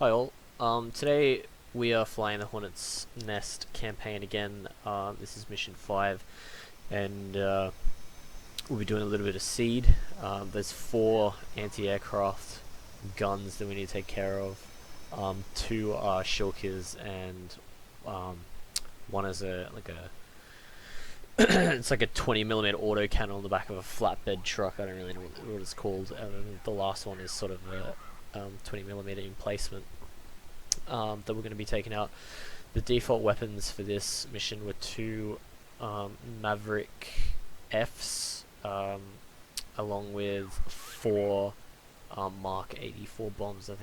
Hi all. Today we are flying the Hornet's Nest campaign again. This is mission 5, and we'll be doing a little bit of seed. There's 4 anti-aircraft guns that we need to take care of. 2 are shulkers, and one is it's like a 20mm auto cannon on the back of a flatbed truck. I don't really know what it's called. The last one is sort of a 20mm emplacement that we're going to be taking out. The default weapons for this mission were 2 Maverick Fs, along with 4 Mark 84 bombs. I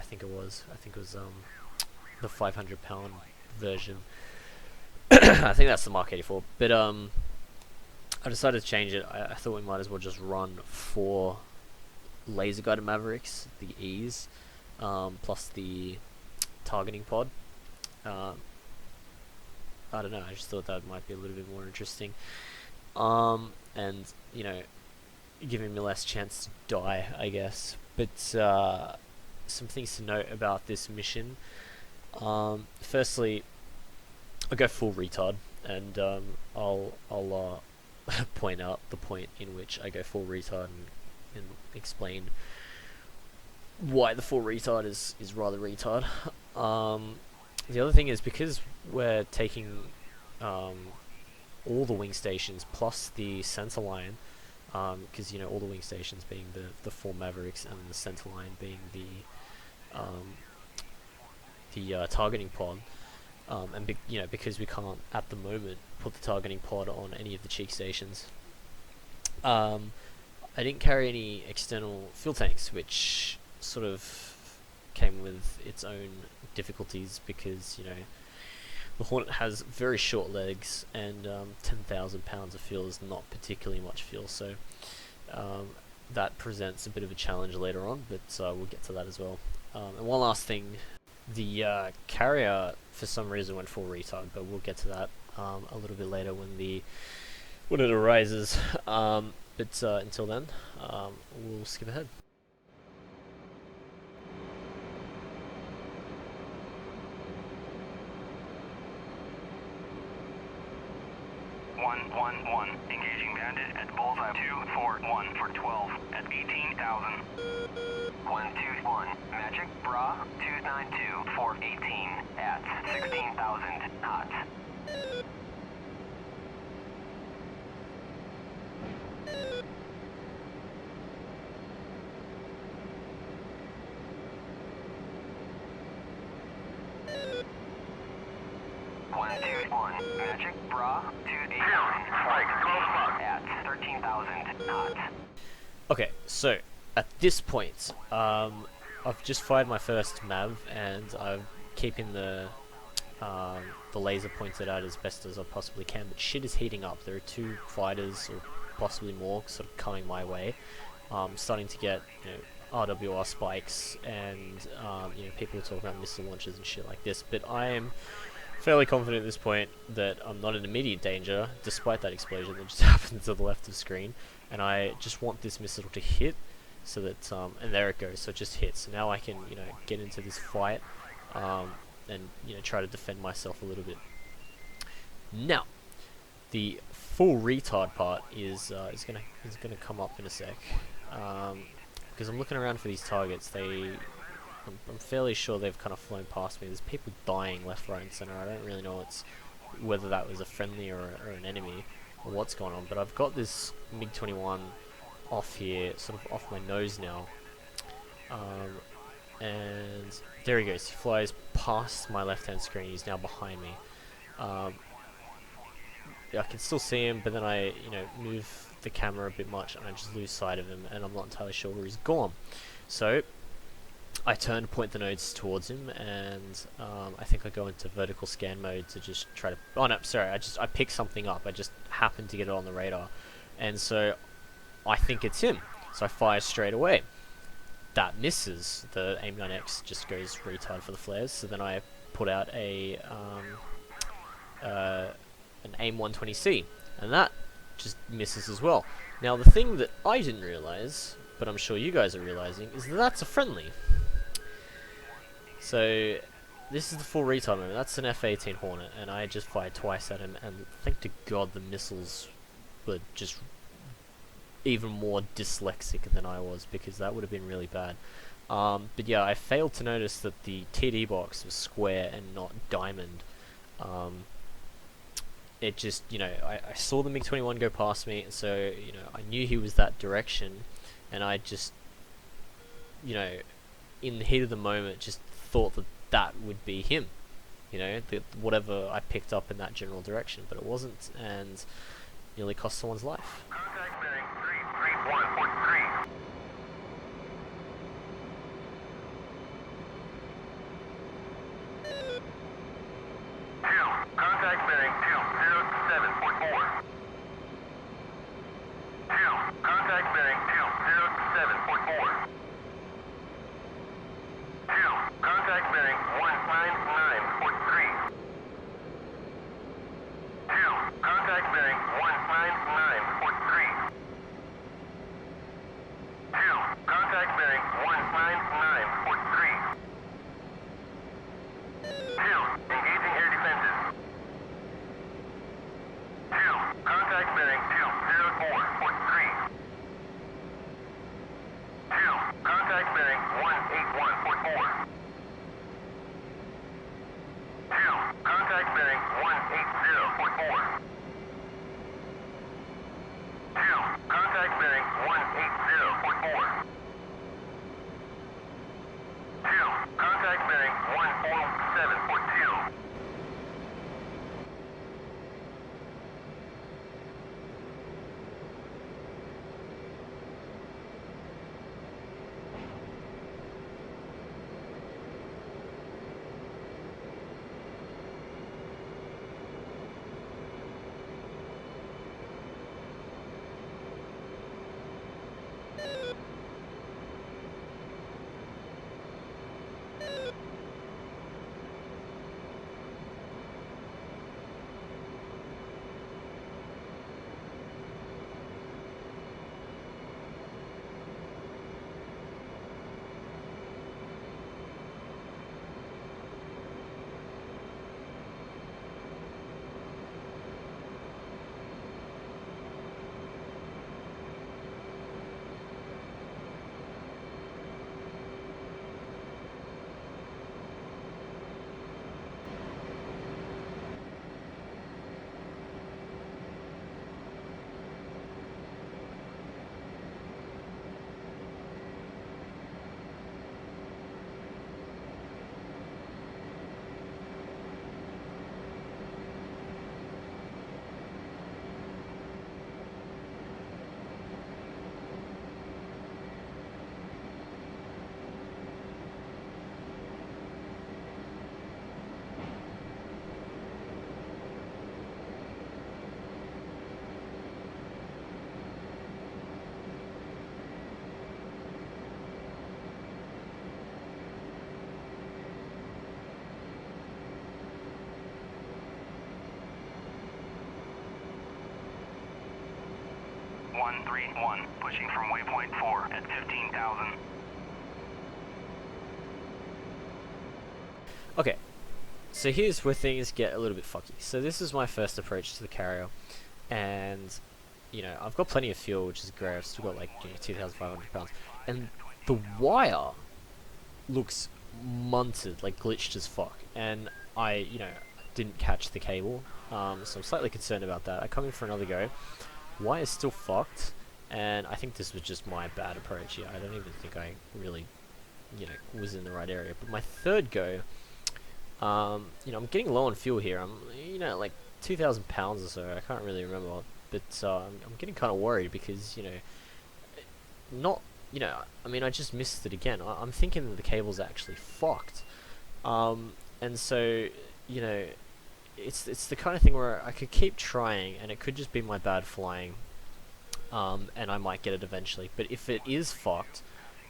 think it was the 500-pound version. I think that's the Mark 84. But I decided to change it. I thought we might as well just run 4 laser guided Mavericks, the E's, plus the targeting pod. I don't know, I just thought that might be a little bit more interesting, and giving me less chance to die, I guess. But some things to note about this mission. Firstly, I'll go full retard, and I'll point out the point in which I go full retard and explain why the full retard is rather retard. The other thing is, because we're taking all the wing stations plus the center line, because all the wing stations being the 4 Mavericks and the center line being the targeting pod, and because we can't at the moment put the targeting pod on any of the cheek stations. I didn't carry any external fuel tanks, which sort of came with its own difficulties, because the Hornet has very short legs, and 10,000 pounds of fuel is not particularly much fuel, so that presents a bit of a challenge later on, but we'll get to that as well. And one last thing, the carrier for some reason went full retard, but we'll get to that a little bit later when it arises. But until then, we'll skip ahead. One. Engaging bandit at bullseye 241 for 12 at 18,000. 121. Magic Bra 292 for 18 at 16,000 hot. Magic Bra 289 at 13,000 hot. Okay, so at this point, I've just fired my first Mav, and I'm keeping the laser pointed out as best as I possibly can. But shit is heating up. There are 2 fighters, or possibly more, sort of coming my way. Starting to get RWR spikes, and people are talking about missile launches and shit like this. But I am fairly confident at this point that I'm not in immediate danger, despite that explosion that just happened to the left of the screen. And I just want this missile to hit, so that and there it goes. So it just hits. So now I can get into this fight, and try to defend myself a little bit. Now, the full retard part is gonna come up in a sec, because I'm looking around for these targets. I'm fairly sure they've kind of flown past me. There's people dying left, right, and center. I don't really know whether that was a friendly or an enemy, or what's going on. But I've got this MiG-21 off here, sort of off my nose now. And there he goes. He flies past my left-hand screen. He's now behind me. I can still see him, but then I, move the camera a bit much, and I just lose sight of him, and I'm not entirely sure where he's gone. So I turn to point the nodes towards him, and I think I go into vertical scan mode to just try to... Oh no, sorry, I pick something up. I just happened to get it on the radar, and so I think it's him. So I fire straight away. That misses. The AIM-9X just goes retard for the flares. So then I put out an AIM-120C, and that just misses as well. Now the thing that I didn't realize, but I'm sure you guys are realizing, is that that's a friendly. So this is the full retard moment. That's an F-18 Hornet, and I just fired twice at him, and thank to God the missiles were just even more dyslexic than I was, because that would have been really bad. But yeah, I failed to notice that the TD box was square and not diamond. It just, I saw the MiG-21 go past me, so, I knew he was that direction, and I just, in the heat of the moment, just thought that that would be him. Whatever I picked up in that general direction, but it wasn't, and nearly cost someone's life. Contact bearing 331.3. Contact bearing 207.4. 2. Contact bearing 207.4. 2. Contact bearing 199.3. 2. Contact bearing 199.3. 2. Contact bearing 199.3. 2. Engaging air defenses. 2. Contact bearing 204.3. 2. Contact bearing 181.4. 2. Contact bearing 180.4. 2. Contact bearing 180.4. 2. Contact bearing 147.2. One three one, pushing from waypoint 4 at 15,000. Okay, so here's where things get a little bit fucky. So this is my first approach to the carrier, and I've got plenty of fuel, which is great. I've still got like 2,500 pounds, and the wire looks munted, like glitched as fuck, and I didn't catch the cable, so I'm slightly concerned about that. I come in for another go. Wire's still fucked, and I think this was just my bad approach here. I don't even think I really, was in the right area. But my third go, I'm getting low on fuel here. I'm, like 2,000 pounds or so. I can't really remember, but I'm getting kind of worried because, I just missed it again. I'm thinking that the cable's actually fucked, and so, it's the kind of thing where I could keep trying, and it could just be my bad flying, and I might get it eventually. But if it is fucked,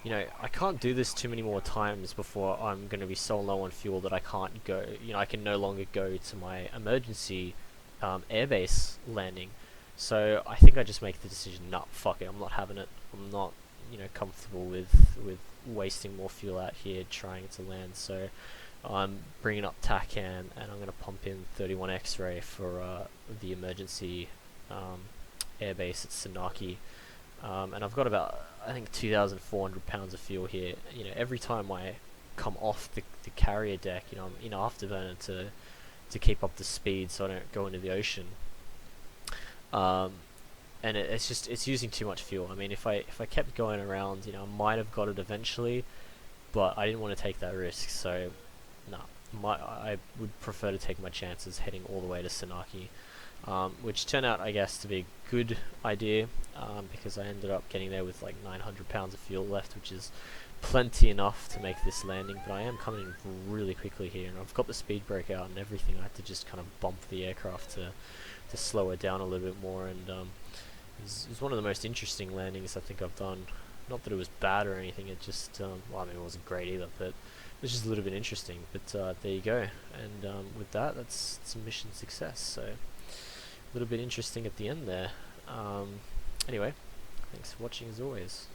I can't do this too many more times before I'm going to be so low on fuel that I can't go. I can no longer go to my emergency airbase landing. So I think I just make the decision, nah, fuck it, I'm not having it. I'm comfortable with wasting more fuel out here trying to land. So I'm bringing up TACAN, and I'm going to pump in 31 X-ray for the emergency airbase at Sanaki. And I've got about, I think, 2,400 pounds of fuel here. Every time I come off the carrier deck, I'm in afterburner to keep up the speed so I don't go into the ocean. And it's using too much fuel. I mean, if I kept going around, I might have got it eventually, but I didn't want to take that risk. So, no, I would prefer to take my chances heading all the way to Sanaki, which turned out, I guess, to be a good idea, because I ended up getting there with like 900 pounds of fuel left, which is plenty enough to make this landing. But I am coming in really quickly here, and I've got the speed brake out and everything. I had to just kind of bump the aircraft to slow it down a little bit more, and it was one of the most interesting landings I think I've done. Not that it was bad or anything, it just, well, I mean, it wasn't great either, but it was just a little bit interesting. But there you go, and with that, that's some mission success. So a little bit interesting at the end there. Anyway, thanks for watching as always.